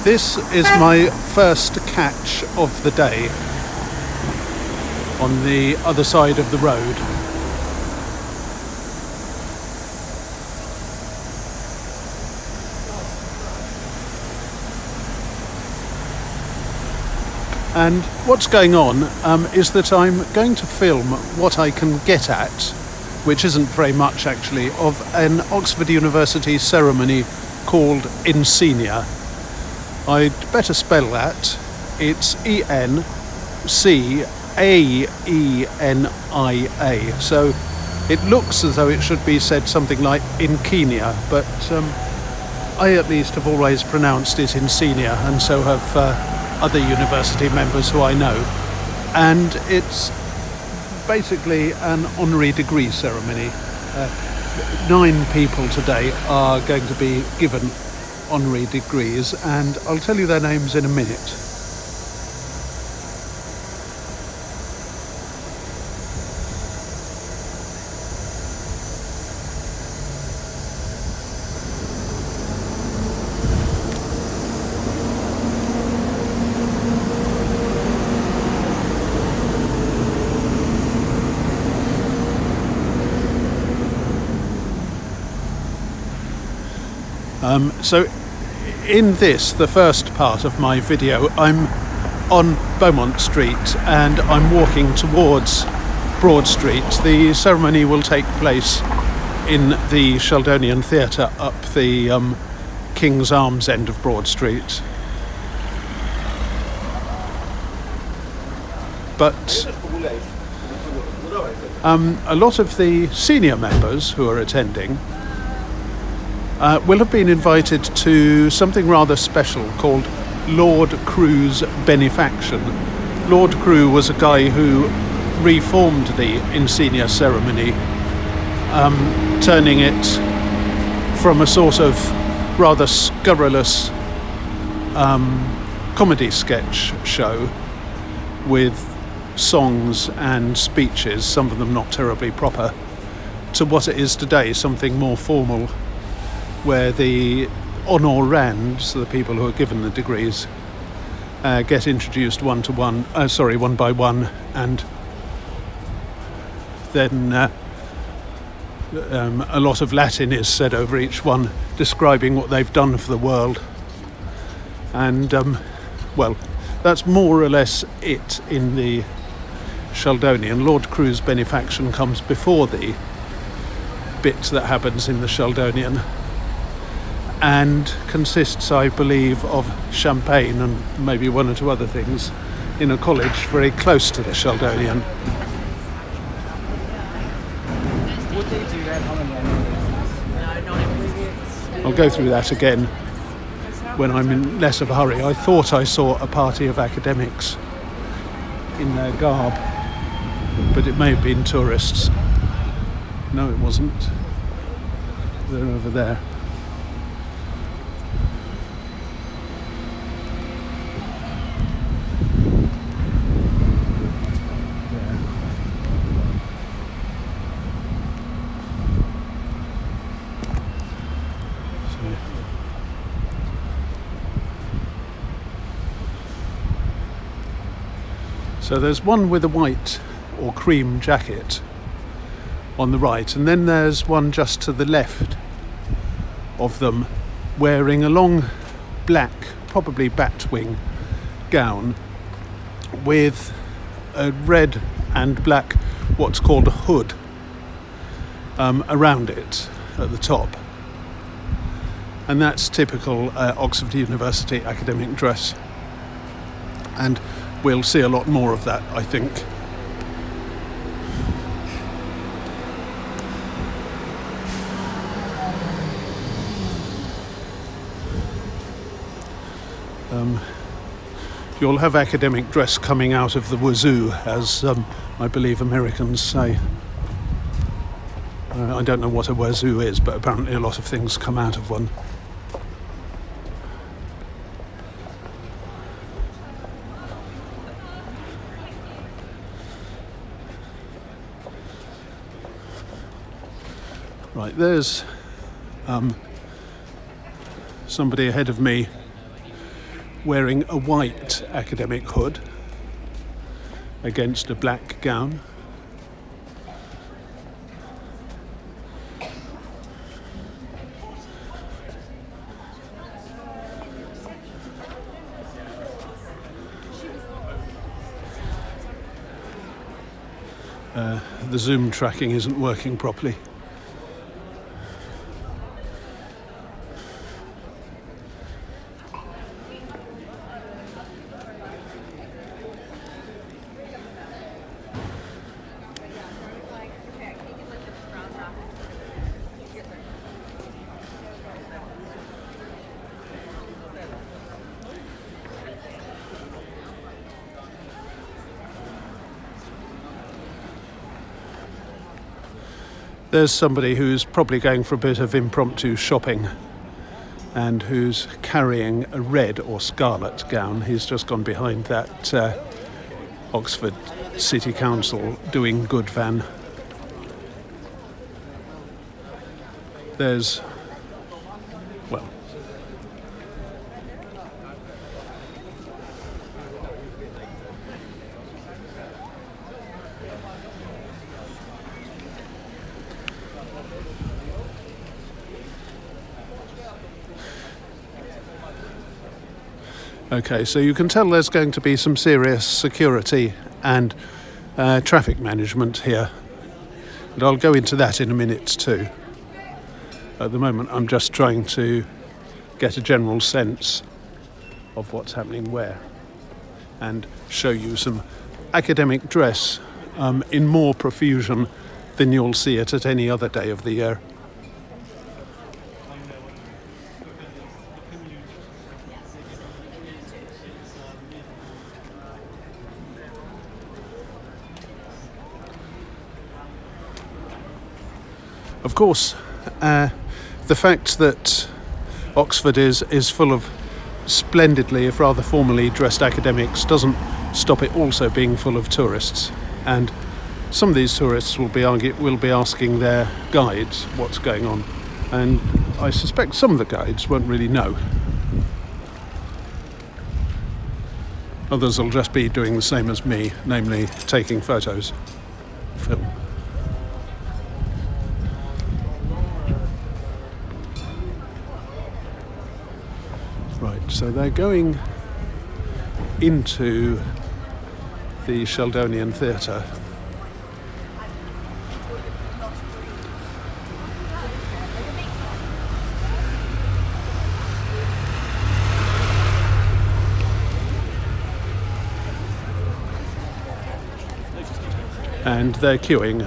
This is my first catch of the day on the other side of the road. And what's going on is that I'm going to film what I can get at, which isn't very much actually, of an Oxford University ceremony called Encaenia. I'd better spell that. It's Encaenia. So it looks as though it should be said something like Encaenia, but I at least have always pronounced it Encaenia, and so have other university members who I know. And it's basically an honorary degree ceremony. 9 people today are going to be given honorary degrees, and I'll tell you their names in a minute. So in this, the first part of my video, I'm on Beaumont Street and I'm walking towards Broad Street. The ceremony will take place in the Sheldonian Theatre up the King's Arms end of Broad Street. But a lot of the senior members who are attending will have been invited to something rather special called Lord Crewe's Benefaction. Lord Crewe was a guy who reformed the Encaenia ceremony, turning it from a sort of rather scurrilous comedy sketch show with songs and speeches, some of them not terribly proper, to what it is today, something more formal, where the Honorands, the people who are given the degrees, get introduced one by one, and then a lot of Latin is said over each one, describing what they've done for the world. And well, that's more or less it in the Sheldonian. Lord Crewe's Benefaction comes before the bit that happens in the Sheldonian, and consists, I believe, of champagne and maybe one or two other things in a college very close to the Sheldonian. I'll go through that again when I'm in less of a hurry. I thought I saw a party of academics in their garb, but it may have been tourists. No, it wasn't. They're over there. So there's one with a white or cream jacket on the right, and then there's one just to the left of them wearing a long black, probably batwing gown with a red and black what's called a hood around it at the top. And that's typical Oxford University academic dress. And we'll see a lot more of that, I think. You'll have academic dress coming out of the wazoo, as I believe Americans say. I don't know what a wazoo is, but apparently a lot of things come out of one. Right, there's somebody ahead of me wearing a white academic hood against a black gown. The zoom tracking isn't working properly. There's somebody who's probably going for a bit of impromptu shopping and who's carrying a red or scarlet gown. He's just gone behind that Oxford City Council doing good van. There's, well, okay, so you can tell there's going to be some serious security and traffic management here. And I'll go into that in a minute too. At the moment, I'm just trying to get a general sense of what's happening where and show you some academic dress in more profusion than you'll see it at any other day of the year. Of course, the fact that Oxford is full of splendidly, if rather formally dressed academics doesn't stop it also being full of tourists. And some of these tourists will be asking their guides what's going on. And I suspect some of the guides won't really know. Others will just be doing the same as me, namely taking photos, film. Right, so they're going into the Sheldonian Theatre. And they're queuing.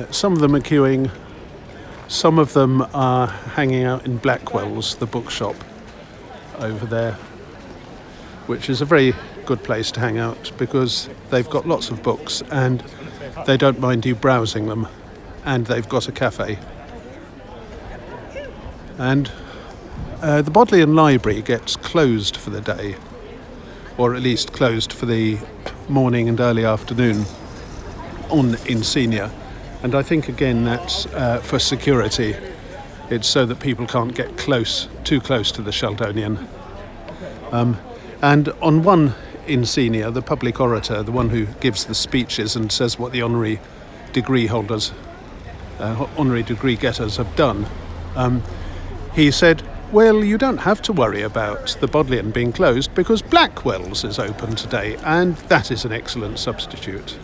Some of them are queuing, some of them are hanging out in Blackwell's, the bookshop over there, which is a very good place to hang out because they've got lots of books and they don't mind you browsing them, and they've got a cafe. And the Bodleian Library gets closed for the day, or at least closed for the morning and early afternoon on Encaenia. And I think again that's for security. It's so that people can't get too close to the Sheldonian. And on one Encaenia, the public orator, the one who gives the speeches and says what the honorary degree holders, honorary degree getters have done, he said, well, you don't have to worry about the Bodleian being closed because Blackwell's is open today, and that is an excellent substitute.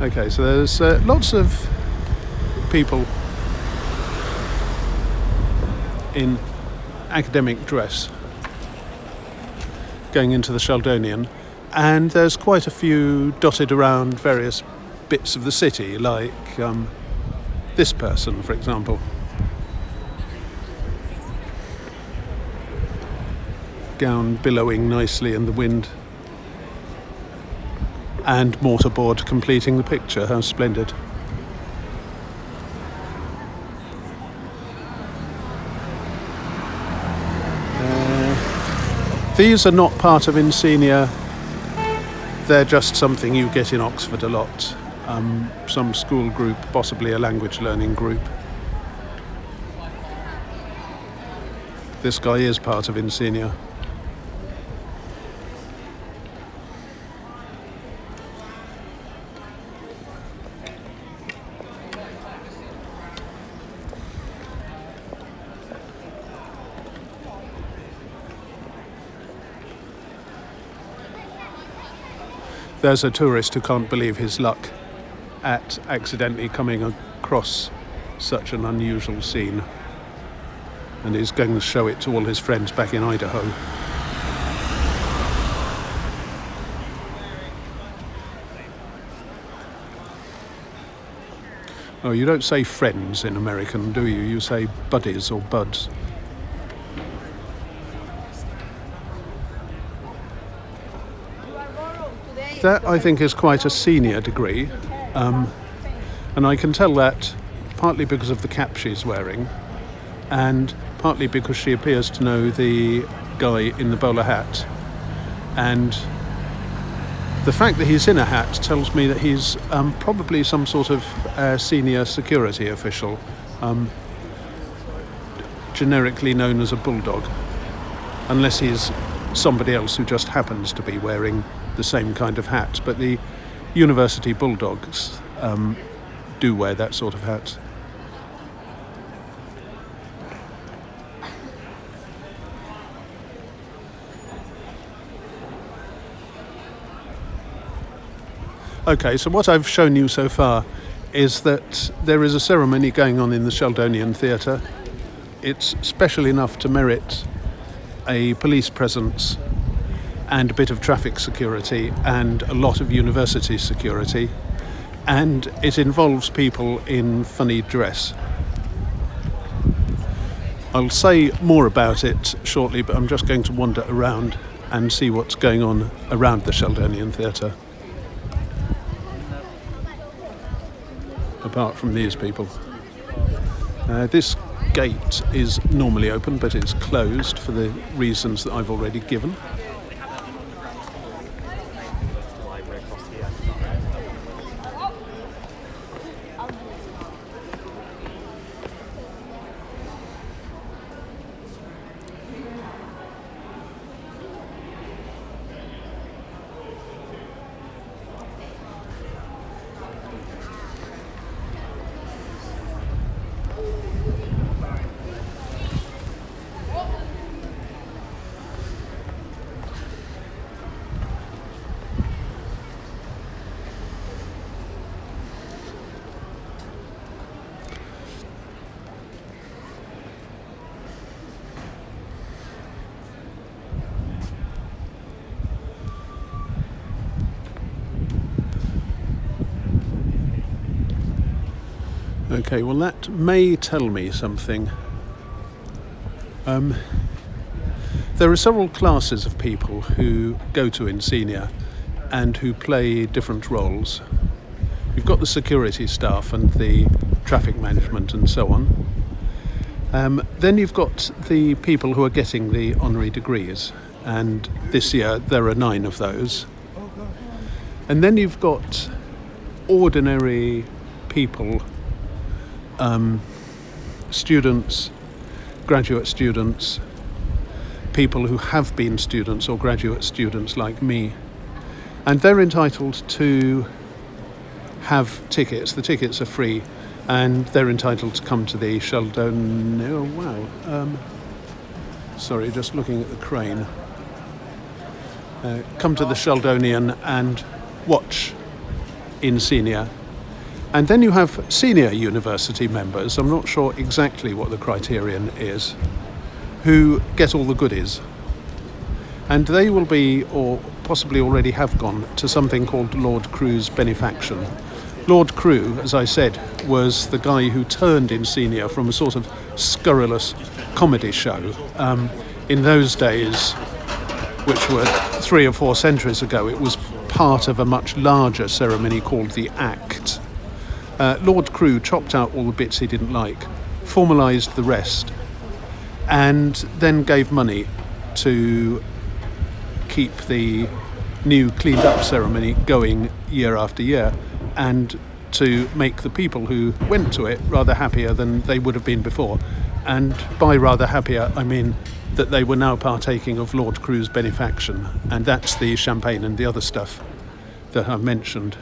Okay, so there's lots of people in academic dress going into the Sheldonian, and there's quite a few dotted around various bits of the city, like this person, for example. Gown billowing nicely in the wind. And mortarboard completing the picture. How splendid. These are not part of Encaenia. They're just something you get in Oxford a lot. Some school group, possibly a language learning group. This guy is part of Encaenia. There's a tourist who can't believe his luck at accidentally coming across such an unusual scene, and he's going to show it to all his friends back in Idaho. Oh, you don't say friends in American, do you? You say buddies or buds. That, I think, is quite a senior degree, and I can tell that partly because of the cap she's wearing, and partly because she appears to know the guy in the bowler hat. And the fact that he's in a hat tells me that he's probably some sort of senior security official, generically known as a bulldog, unless he's somebody else who just happens to be wearing the same kind of hat. But the university bulldogs do wear that sort of hat. Okay, so what I've shown you so far is that there is a ceremony going on in the Sheldonian Theatre. It's special enough to merit a police presence and a bit of traffic security and a lot of university security, and it involves people in funny dress. I'll say more about it shortly, but I'm just going to wander around and see what's going on around the Sheldonian Theatre, apart from these people. This gate is normally open, but it's closed for the reasons that I've already given. Okay, well that may tell me something. There are several classes of people who go to Encaenia and who play different roles. You've got the security staff and the traffic management and so on. Then you've got the people who are getting the honorary degrees, and this year there are 9 of those. And then you've got ordinary people, students, graduate students, people who have been students or graduate students like me, and they're entitled to have tickets. The tickets are free, and they're entitled to come to the Sheldon. Oh wow! Sorry, just looking at the crane. Come to the Sheldonian and watch Encaenia. And then you have senior university members, I'm not sure exactly what the criterion is, who get all the goodies. And they will be, or possibly already have gone, to something called Lord Crewe's Benefaction. Lord Crewe, as I said, was the guy who turned Encaenia from a sort of scurrilous comedy show. In those days, which were 3 or 4 centuries ago, it was part of a much larger ceremony called the Act. Lord Crewe chopped out all the bits he didn't like, formalised the rest, and then gave money to keep the new cleaned up ceremony going year after year, and to make the people who went to it rather happier than they would have been before. And by rather happier, I mean that they were now partaking of Lord Crewe's benefaction, and that's the champagne and the other stuff that I've mentioned.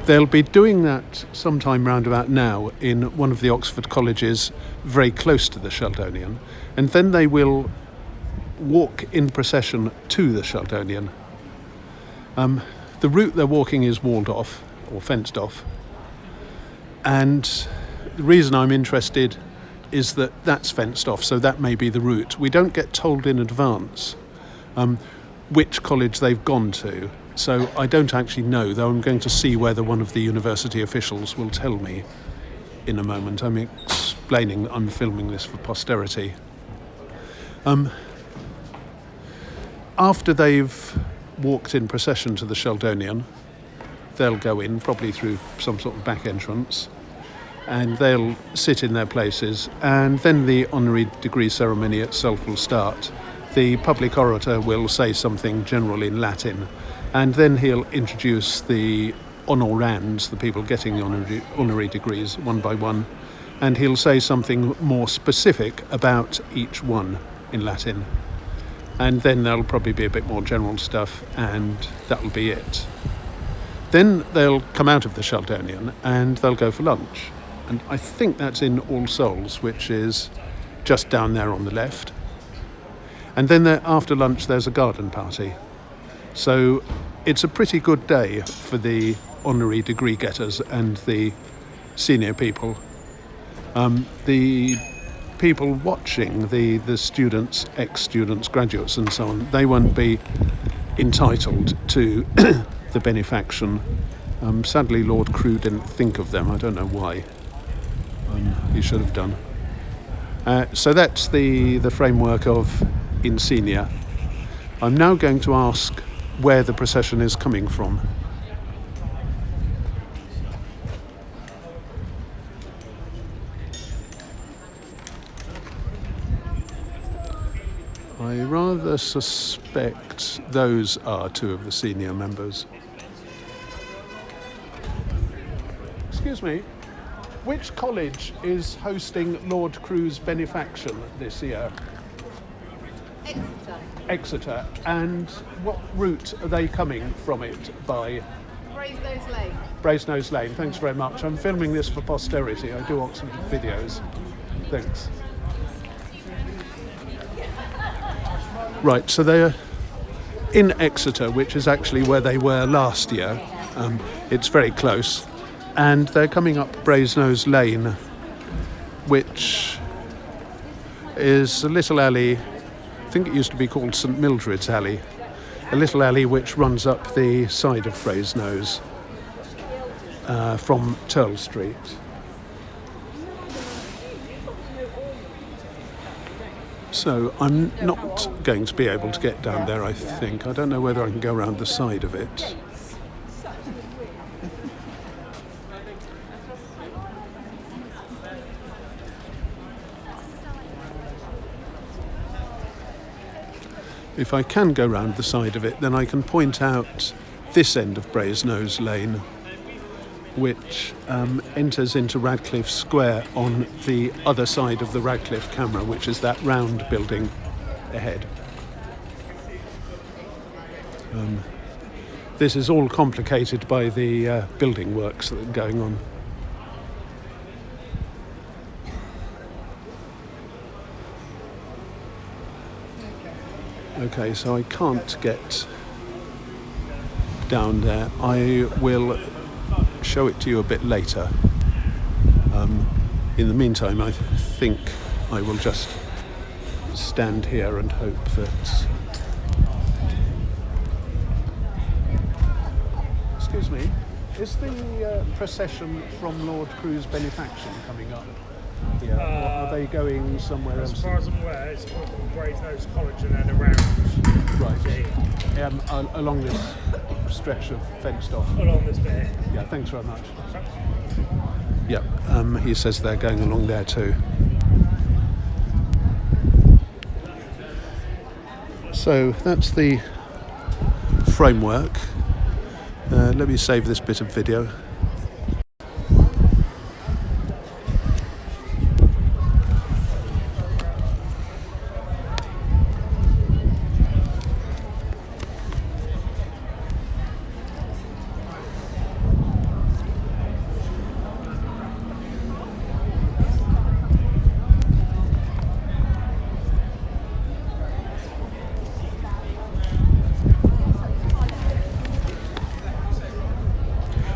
They'll be doing that sometime round about now in one of the Oxford colleges very close to the Sheldonian, and then they will walk in procession to the Sheldonian. The route they're walking is walled off or fenced off, and the reason I'm interested is that that's fenced off, so that may be the route. We don't get told in advance which college they've gone to, so I don't actually know, though I'm going to see whether one of the university officials will tell me in a moment. I'm filming this for posterity. After they've walked in procession to the Sheldonian, they'll go in, probably through some sort of back entrance, and they'll sit in their places, and then the honorary degree ceremony itself will start. The public orator will say something general in Latin, and then he'll introduce the honorands, the people getting the honorary degrees one by one, and he'll say something more specific about each one in Latin. And then there'll probably be a bit more general stuff, and that'll be it. Then they'll come out of the Sheldonian and they'll go for lunch. And I think that's in All Souls, which is just down there on the left. And then after lunch there's a garden party. So it's a pretty good day for the honorary degree getters and the senior people. The people watching, the students, ex-students, graduates and so on, they won't be entitled to the benefaction. Sadly, Lord Crewe didn't think of them. I don't know why. He should have done. So that's the framework of Encaenia. I'm now going to ask where the procession is coming from. I rather suspect those are two of the senior members. Excuse me, which college is hosting Lord Crewe's benefaction this year? Exeter. And what route are they coming from it by? Brasenose Lane. Brasenose Lane, thanks very much. I'm filming this for posterity. I do Oxford videos. Thanks. Right, so they're in Exeter, which is actually where they were last year. It's very close. And they're coming up Brasenose Lane, which is a little alley. I think it used to be called St Mildred's Alley, a little alley which runs up the side of Brasenose from Turl Street. So I'm not going to be able to get down there, I think. I don't know whether I can go around the side of it. If I can go round the side of it, then I can point out this end of Brasenose Lane, which enters into Radcliffe Square on the other side of the Radcliffe camera, which is that round building ahead. This is all complicated by the building works that are going on. Okay, so I can't get down there. I will show it to you a bit later. In the meantime, I think I will just stand here and hope that... Excuse me, is the procession from Lord Crewe's benefaction coming up here? Or are they going somewhere else? As far as I'm aware, it's from Brasenose College and then around. Right. Along this stretch of fenced off. Along this bit. Yeah, thanks very much. Yeah, he says they're going along there too. So that's the framework. Let me save this bit of video.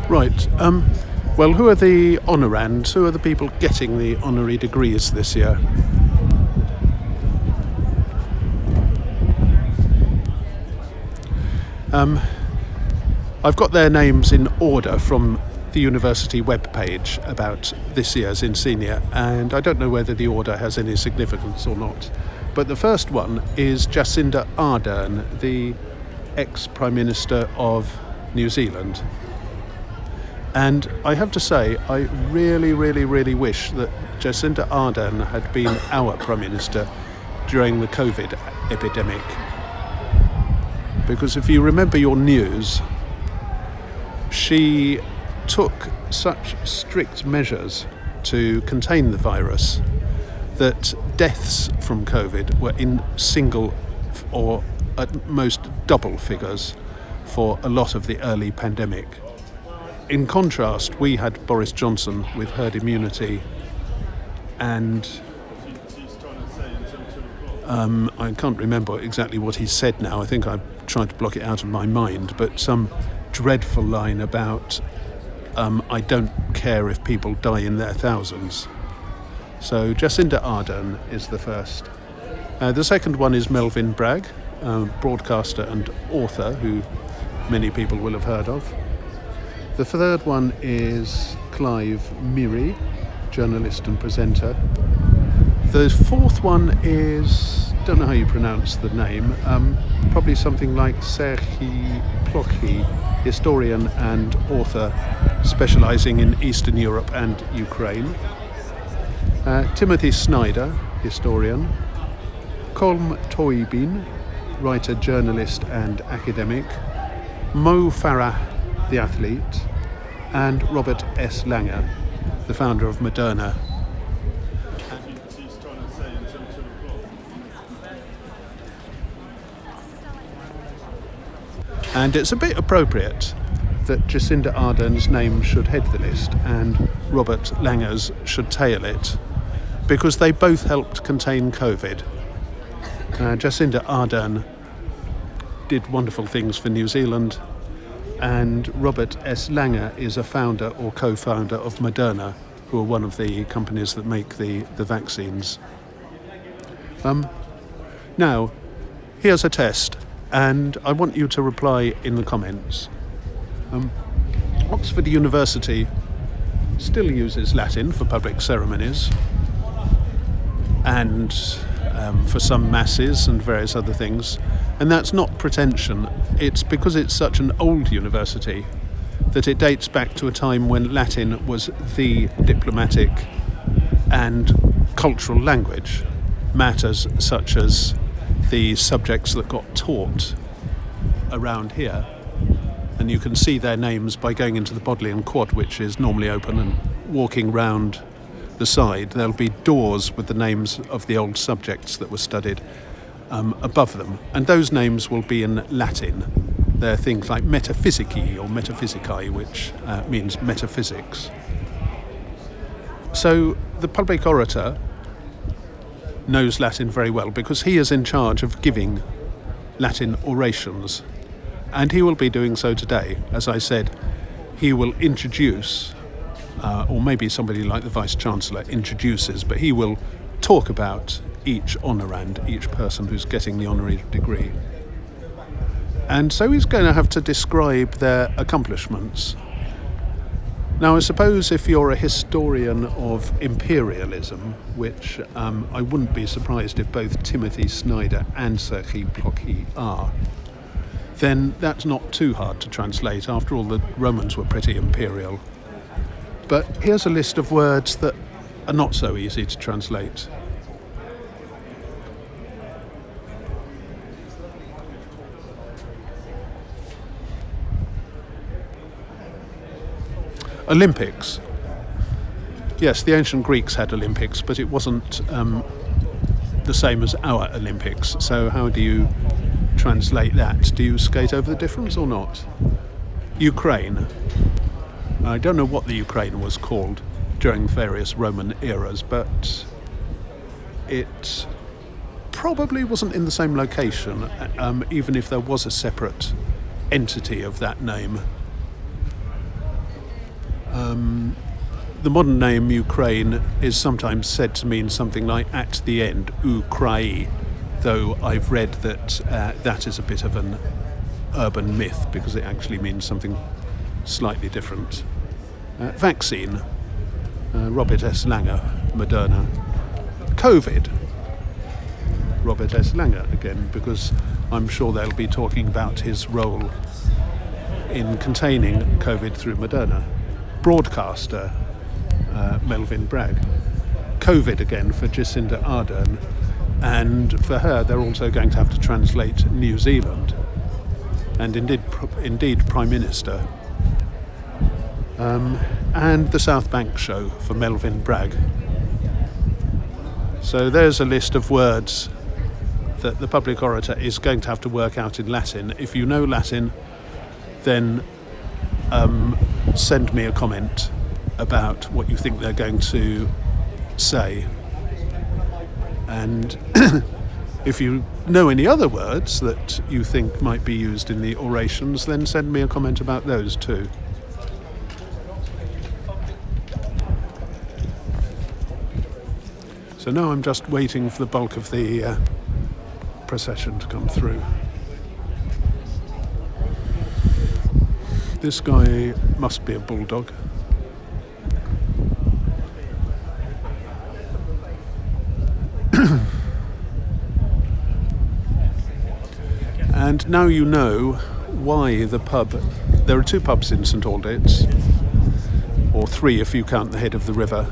Right, well, who are the honorands? Who are the people getting the honorary degrees this year? I've got their names in order from the university webpage about this year's Encaenia, and I don't know whether the order has any significance or not. But the first one is Jacinda Ardern, the ex-Prime Minister of New Zealand. And I have to say, I really, really, really wish that Jacinda Ardern had been our Prime Minister during the COVID epidemic. Because if you remember your news, she took such strict measures to contain the virus that deaths from COVID were in single or at most double figures for a lot of the early pandemic. In contrast, we had Boris Johnson with herd immunity, and I can't remember exactly what he said now. I think I've tried to block it out of my mind, but some dreadful line about I don't care if people die in their thousands. So Jacinda Ardern is the first. The second one is Melvyn Bragg, broadcaster and author who many people will have heard of. The third one is Clive Miri, journalist and presenter. The fourth one is, don't know how you pronounce the name, probably something like Serhi Plokhi, historian and author specialising in Eastern Europe and Ukraine. Timothy Snyder, historian. Colm Toibin, writer, journalist and academic. Mo Farah, the athlete, and Robert S. Langer, the founder of Moderna. And it's a bit appropriate that Jacinda Ardern's name should head the list and Robert Langer's should tail it, because they both helped contain COVID. Jacinda Ardern did wonderful things for New Zealand, and Robert S. Langer is a founder or co-founder of Moderna, who are one of the companies that make the vaccines. Now, here's a test, and I want you to reply in the comments. Oxford University still uses Latin for public ceremonies and for some masses and various other things. And that's not pretension. It's because it's such an old university that it dates back to a time when Latin was the diplomatic and cultural language. Matters such as the subjects that got taught around here. And you can see their names by going into the Bodleian quad, which is normally open, and walking round the side. There'll be doors with the names of the old subjects that were studied above them, and those names will be in Latin. They're things like metaphysici or metaphysicae, which means metaphysics. So the public orator knows Latin very well because he is in charge of giving Latin orations, and he will be doing so today. As I said, he will introduce, or maybe somebody like the Vice-Chancellor introduces, but he will talk about each honorand, each person who's getting the honorary degree. And so he's going to have to describe their accomplishments. Now, I suppose if you're a historian of imperialism, which I wouldn't be surprised if both Timothy Snyder and Serhi Plokhi are, then that's not too hard to translate. After all, the Romans were pretty imperial. But here's a list of words that are not so easy to translate. Olympics. Yes, the ancient Greeks had Olympics, but it wasn't the same as our Olympics. So how do you translate that? Do you skate over the difference or not? Ukraine. I don't know what the Ukraine was called during various Roman eras, but it probably wasn't in the same location, even if there was a separate entity of that name. The modern name Ukraine is sometimes said to mean something like at the end, Ukrai, though I've read that that is a bit of an urban myth because it actually means something slightly different. Vaccine, Robert S. Langer, Moderna. COVID, Robert S. Langer again, because I'm sure they'll be talking about his role in containing COVID through Moderna. Broadcaster, Melvyn Bragg. COVID again for Jacinda Ardern, and for her they're also going to have to translate New Zealand, and indeed Prime Minister. And the South Bank show for Melvyn Bragg. So there's a list of words that the public orator is going to have to work out in Latin. If you know Latin, then send me a comment about what you think they're going to say. And if you know any other words that you think might be used in the orations, then send me a comment about those too. So now I'm just waiting for the bulk of the procession to come through. This guy must be a bulldog. And now you know why the pub... There are two pubs in St Aldits, or three if you count the head of the river.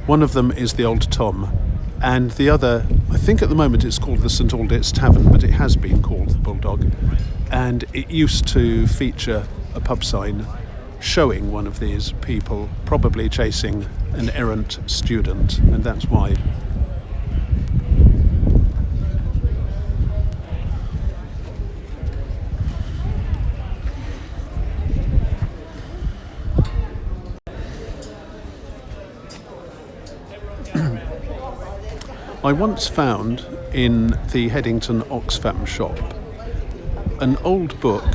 One of them is the Old Tom, and the other, I think at the moment it's called the St Aldits Tavern, but it has been called the Bulldog. And it used to feature a pub sign showing one of these people probably chasing an errant student, and that's why. I once found in the Headington Oxfam shop an old book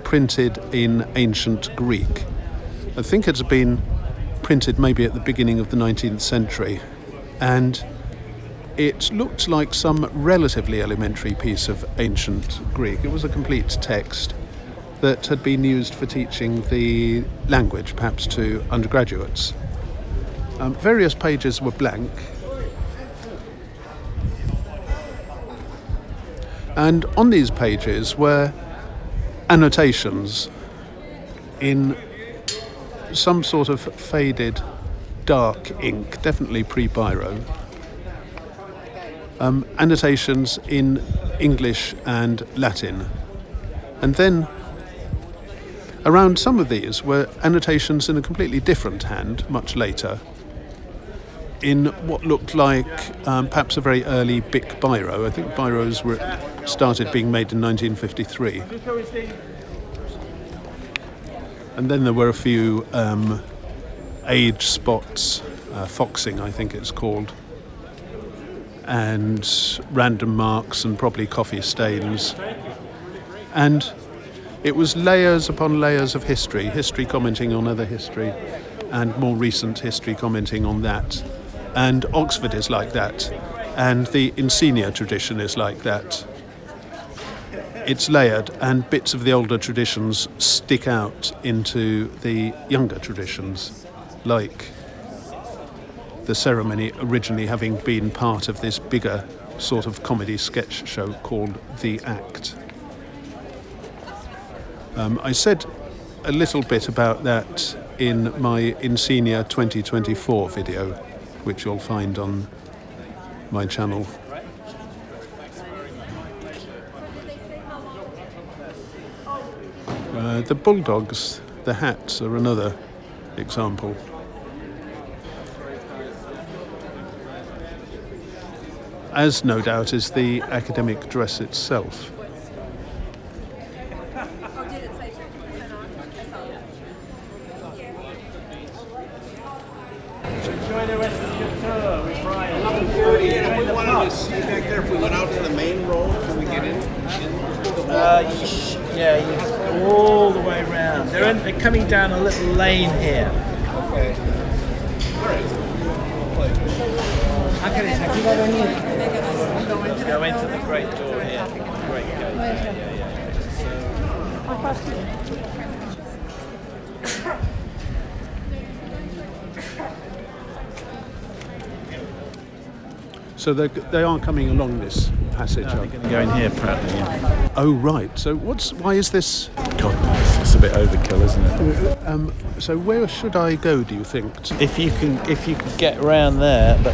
printed in ancient Greek. I think it had been printed maybe at the beginning of the 19th century, and it looked like some relatively elementary piece of ancient Greek. It was a complete text that had been used for teaching the language, perhaps to undergraduates. Various pages were blank, and on these pages were annotations in some sort of faded dark ink, definitely pre-biro. Annotations in English and Latin. And then around some of these were annotations in a completely different hand, much later, in what looked like perhaps a very early Bic biro. I think biros started being made in 1953. And then there were a few age spots, foxing I think it's called, and random marks and probably coffee stains. And it was layers upon layers of history commenting on other history, and more recent history commenting on that. And Oxford is like that, and the Encaenia tradition is like that. It's layered, and bits of the older traditions stick out into the younger traditions, like the ceremony originally having been part of this bigger sort of comedy sketch show called The Act. I said a little bit about that in my Encaenia 2024 video, which you'll find on my channel. The bulldogs, the hats, are another example. As no doubt is the academic dress itself. Enjoy the rest of your tour with Brian. If we wanted to see back there, if we went out to the main road, can we get in? Yeah, you have to go all the way around. They're coming down a little lane here. Okay. All right. Go into the great door here. Great gate. Yeah. So they are coming along this passage. They're going to go in here, apparently. Yeah. Oh right. So why is this? God knows. It's a bit overkill, isn't it? So where should I go? Do you think? If you can get around there, but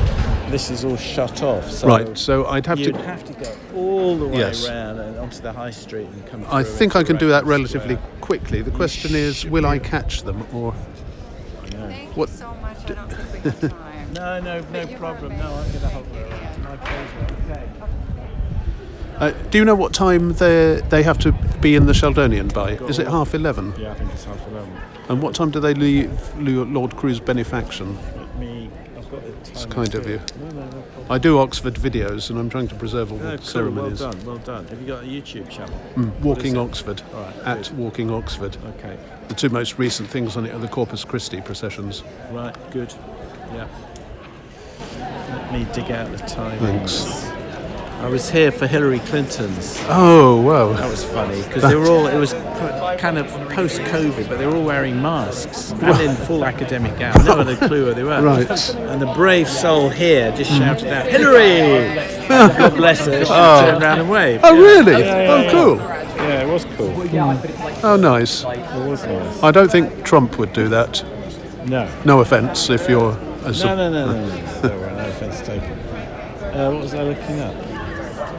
this is all shut off. So Right. So I'd have you'd to. have to go all the way Yes. around and onto the high street and come. I through think into I can do that Raffles relatively Square. quickly. The question is, should will be I able- catch them or? Thank What- you so much. I don't think we have time. No But you problem. were No, I'm going to amazing. help her. My pleasure. Okay. Do you know what time they have to be in the Sheldonian by? Is it 11:30? Yeah, I think it's 11:30. And what time do they leave Lord Crewe's Benefaction? I've got the time. It's kind of you. No problem. I do Oxford videos and I'm trying to preserve all No, the cool. ceremonies. Well done. Have you got a YouTube channel? Walking is it? Oxford, All right, at good. Walking Oxford. Okay. The two most recent things on it are the Corpus Christi processions. Right, good. Yeah. Let me dig out the time. Thanks. I was here for Hillary Clinton's. Oh, wow. That was funny because they were all. It was kind of post-COVID, but they were all wearing masks and in full academic gown. No one had a clue where they were. Right. And the brave soul here just shouted out, "Hillary!" God bless her. She turned around and waved. Oh, Yeah. really? Yeah, Oh, cool. Yeah, it was cool. Oh, nice. It was nice. I don't think Trump would do that. No. No offence if you're... No. Don't worry, no offence taken. What was I looking up?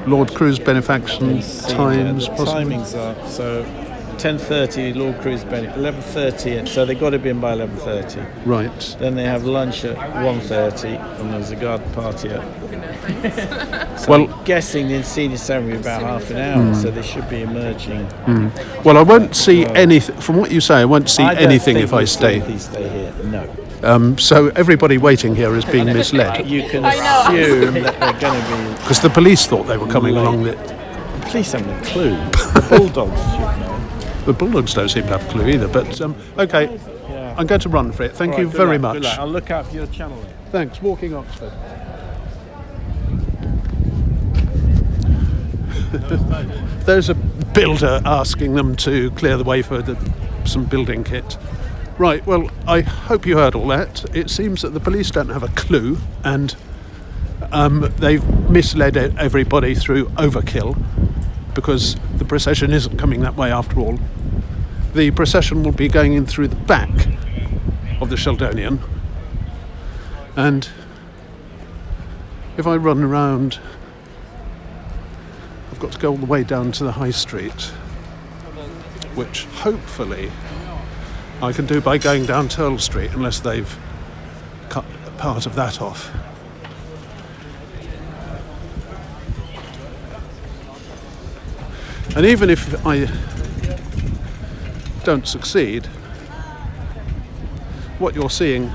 Lord Crewe's Benefaction See, times, the possibly? timings are so 10:30 Lord Crewe's benefit, 11:30, so they got to be in by 11:30. Right. Then they have lunch at 1:30 and there's a garden party at so Well- I'm guessing the Encaenia ceremony about half an hour, so they should be emerging. Well, I won't see anything... From what you say, I won't see I don't anything think if I you'll stay. see if they stay here. No. So everybody waiting here is being misled. You can assume that they're going to be. Because the police thought they were coming along the... Police haven't a clue. The Bulldogs should know. The Bulldogs don't seem to have a clue either, but okay, Yeah. I'm going to run for it. Thank you Right, good very luck, much. good luck. I'll look out for your channel then. Thanks. Walking Oxford. There's a builder asking them to clear the way for some building kit. Right, well, I hope you heard all that. It seems that the police don't have a clue, and they've misled everybody through overkill, because the procession isn't coming that way after all. The procession will be going in through the back of the Sheldonian, and if I run around, I've got to go all the way down to the high street, which hopefully I can do by going down Turl Street, unless they've cut part of that off. And even if I don't succeed, what you're seeing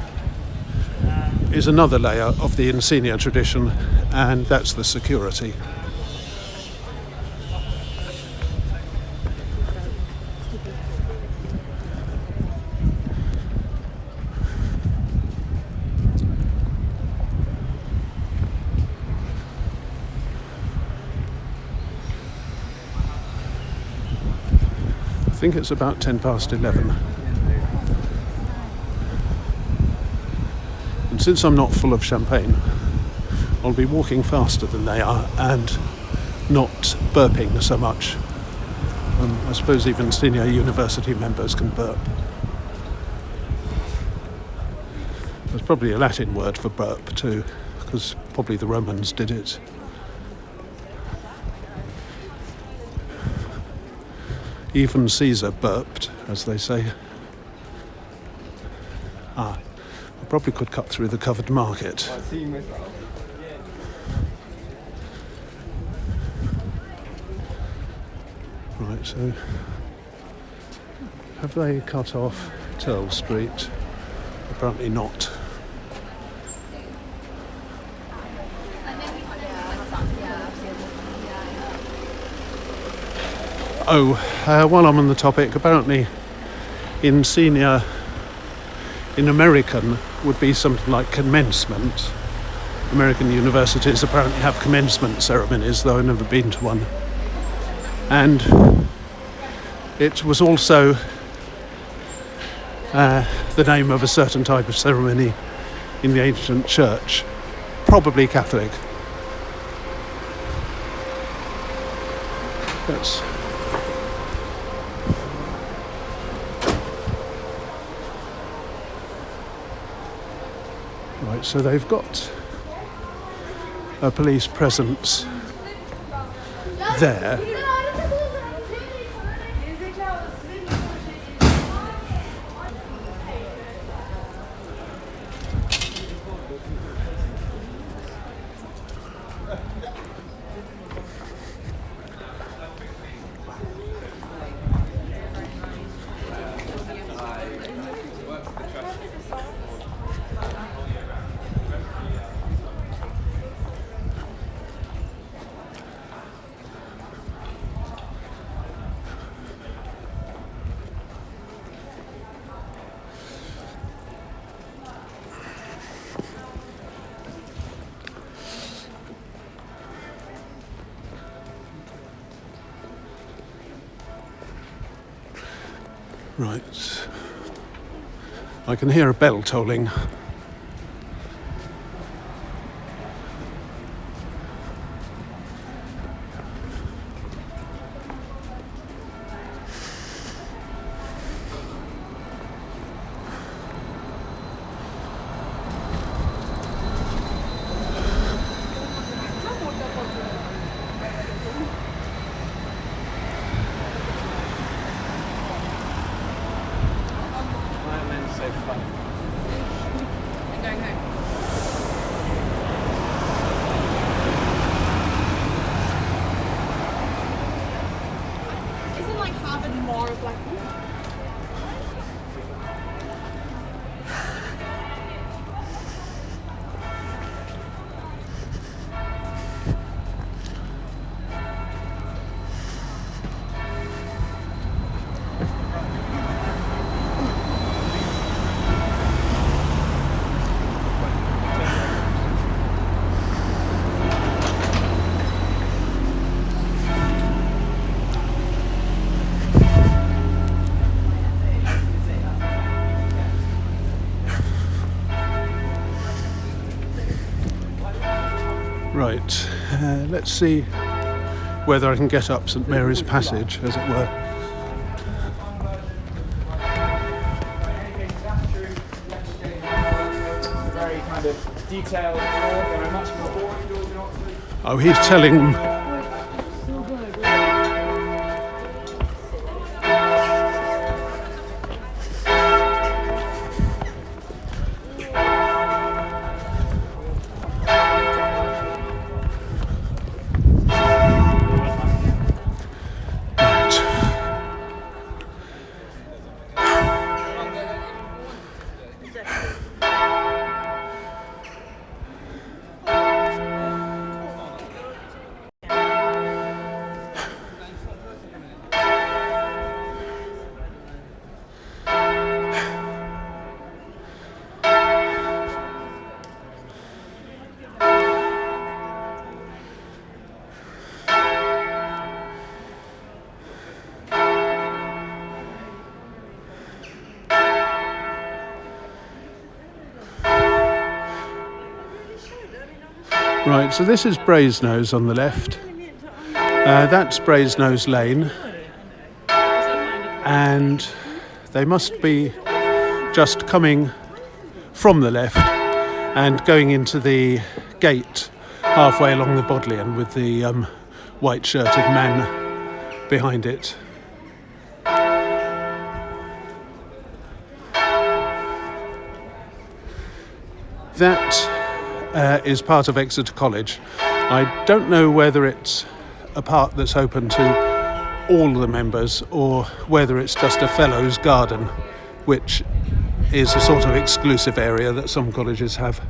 is another layer of the Encaenia tradition, and that's the security. I think it's about 11:10. And since I'm not full of champagne, I'll be walking faster than they are and not burping so much. I suppose even senior university members can burp. There's probably a Latin word for burp too, because probably the Romans did it. Even Caesar burped, as they say. I probably could cut through the covered market. Right, so have they cut off Turl Street? Apparently not. Oh, while I'm on the topic, apparently Encaenia in American would be something like commencement. American universities apparently have commencement ceremonies, though I've never been to one. And it was also the name of a certain type of ceremony in the ancient church, probably Catholic. That's right, so they've got a police presence there. Right. I can hear a bell tolling. Right, let's see whether I can get up St Mary's Passage, as it were. Very kind of detailed. There are much more boring doors in Oxford. Oh, he's telling them. Right, so this is Brasenose on the left. That's Brasenose Lane. And they must be just coming from the left and going into the gate halfway along the Bodleian with the white-shirted man behind it. That is part of Exeter College. I don't know whether it's a part that's open to all the members or whether it's just a fellows' garden, which is a sort of exclusive area that some colleges have.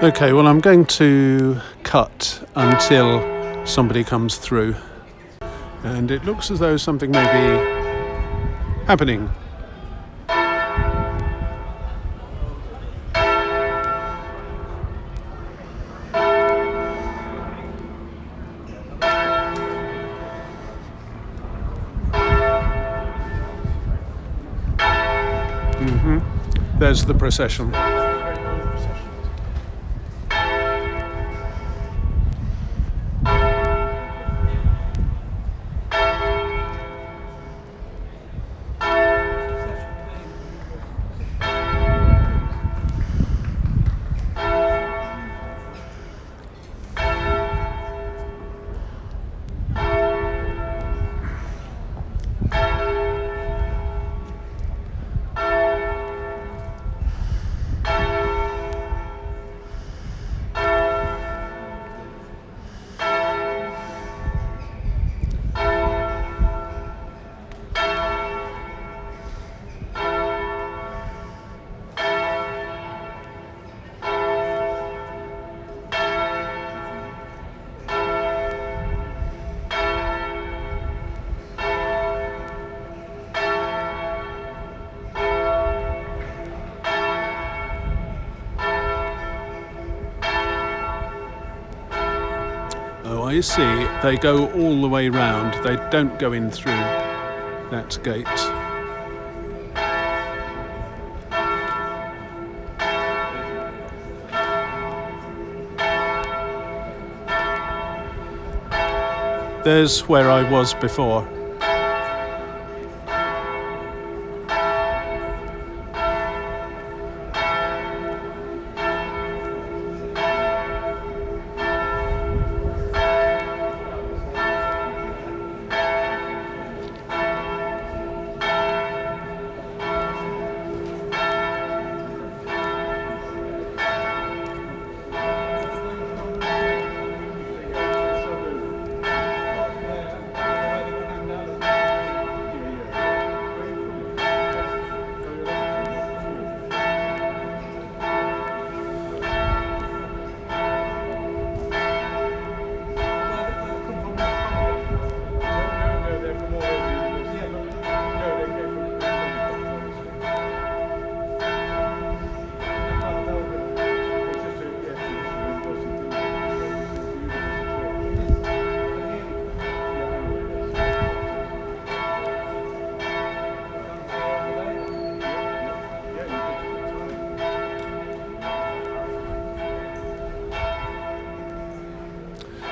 Okay, well, I'm going to cut until somebody comes through, and it looks as though something may be happening. There's the procession. Oh, I see. They go all the way round. They don't go in through that gate. There's where I was before.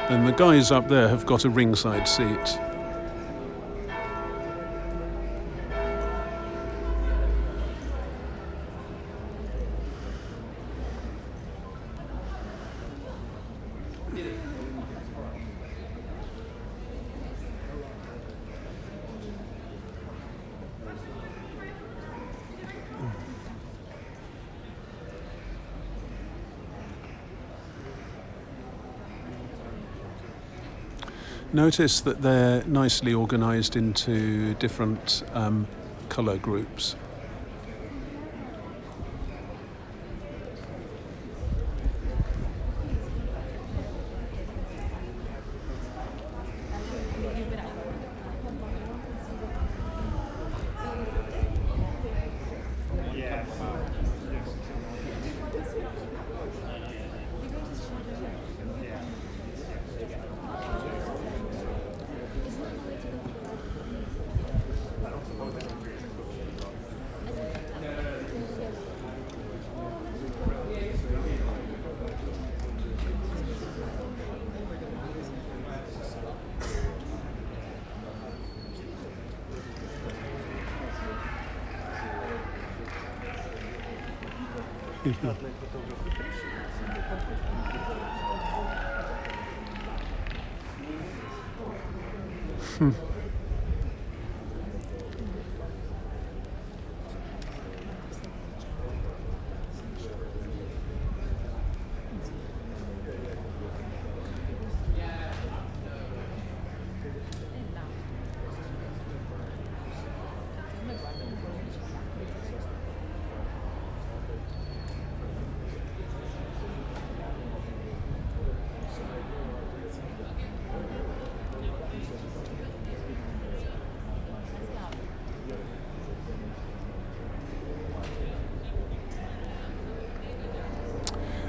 And the guys up there have got a ringside seat. Notice that they're nicely organised into different colour groups.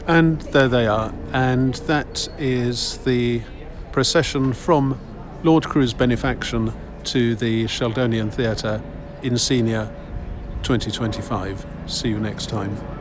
And there they are, and that is the procession from Lord Crewe's Benefaction to the Sheldonian Theatre, Encaenia 2025. See you next time.